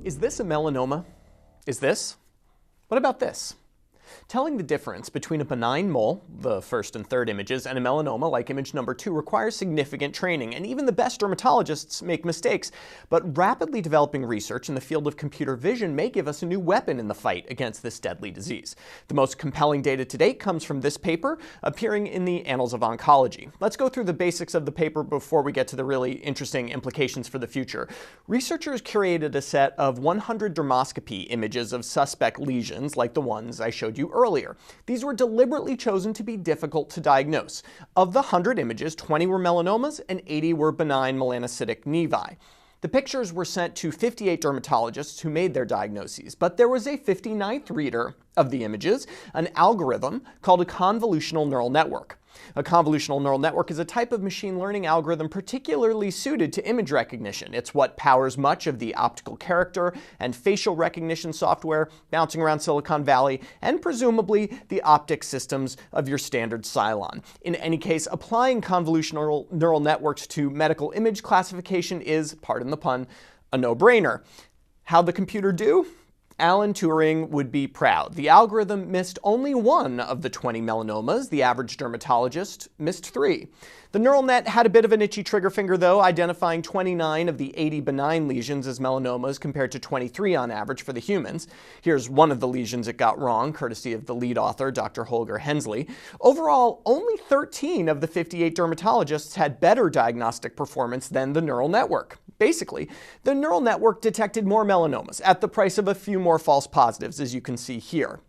Is this a melanoma? Is this? What about this? Telling the difference between a benign mole, the first and third images, and a melanoma, like image number 2, requires significant training, and even the best dermatologists make mistakes. But rapidly developing research in the field of computer vision may give us a new weapon in the fight against this deadly disease. The most compelling data to date comes from this paper, appearing in the Annals of Oncology. Let's go through the basics of the paper before we get to the really interesting implications for the future. Researchers curated a set of 100 dermoscopy images of suspect lesions, like the ones I showed you earlier. These were deliberately chosen to be difficult to diagnose. Of the 100 images, 20 were melanomas and 80 were benign melanocytic nevi. The pictures were sent to 58 dermatologists who made their diagnoses, but there was a 59th reader of the images, an algorithm called a convolutional neural network. A convolutional neural network is a type of machine learning algorithm particularly suited to image recognition. It's what powers much of the optical character and facial recognition software bouncing around Silicon Valley, and presumably the optics systems of your standard Cylon. In any case, applying convolutional neural networks to medical image classification is, pardon the pun, a no-brainer. How'd the computer do? Alan Turing would be proud. The algorithm missed only one of the 20 melanomas. The average dermatologist missed 3. The neural net had a bit of an itchy trigger finger, though, identifying 29 of the 80 benign lesions as melanomas compared to 23 on average for the humans. Here's one of the lesions it got wrong, courtesy of the lead author, Dr. Holger Hensley. Overall, only 13 of the 58 dermatologists had better diagnostic performance than the neural network. Basically, the neural network detected more melanomas at the price of a few more false positives, as you can see here.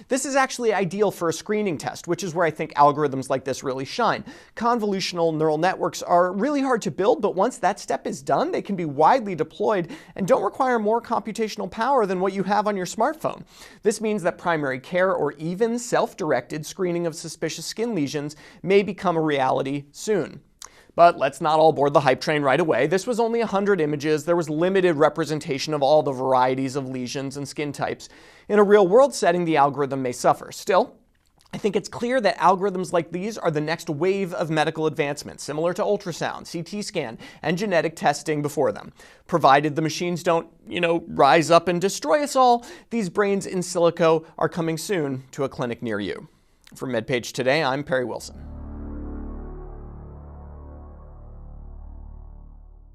This is actually ideal for a screening test, which is where I think algorithms like this really shine. Convolutional neural networks are really hard to build, but once that step is done, they can be widely deployed and don't require more computational power than what you have on your smartphone. This means that primary care or even self-directed screening of suspicious skin lesions may become a reality soon. But let's not all board the hype train right away. This was only 100 images. There was limited representation of all the varieties of lesions and skin types. In a real-world setting, the algorithm may suffer. Still, I think it's clear that algorithms like these are the next wave of medical advancement, similar to ultrasound, CT scan, and genetic testing before them. Provided the machines don't, rise up and destroy us all, these brains in silico are coming soon to a clinic near you. For MedPage Today, I'm Perry Wilson.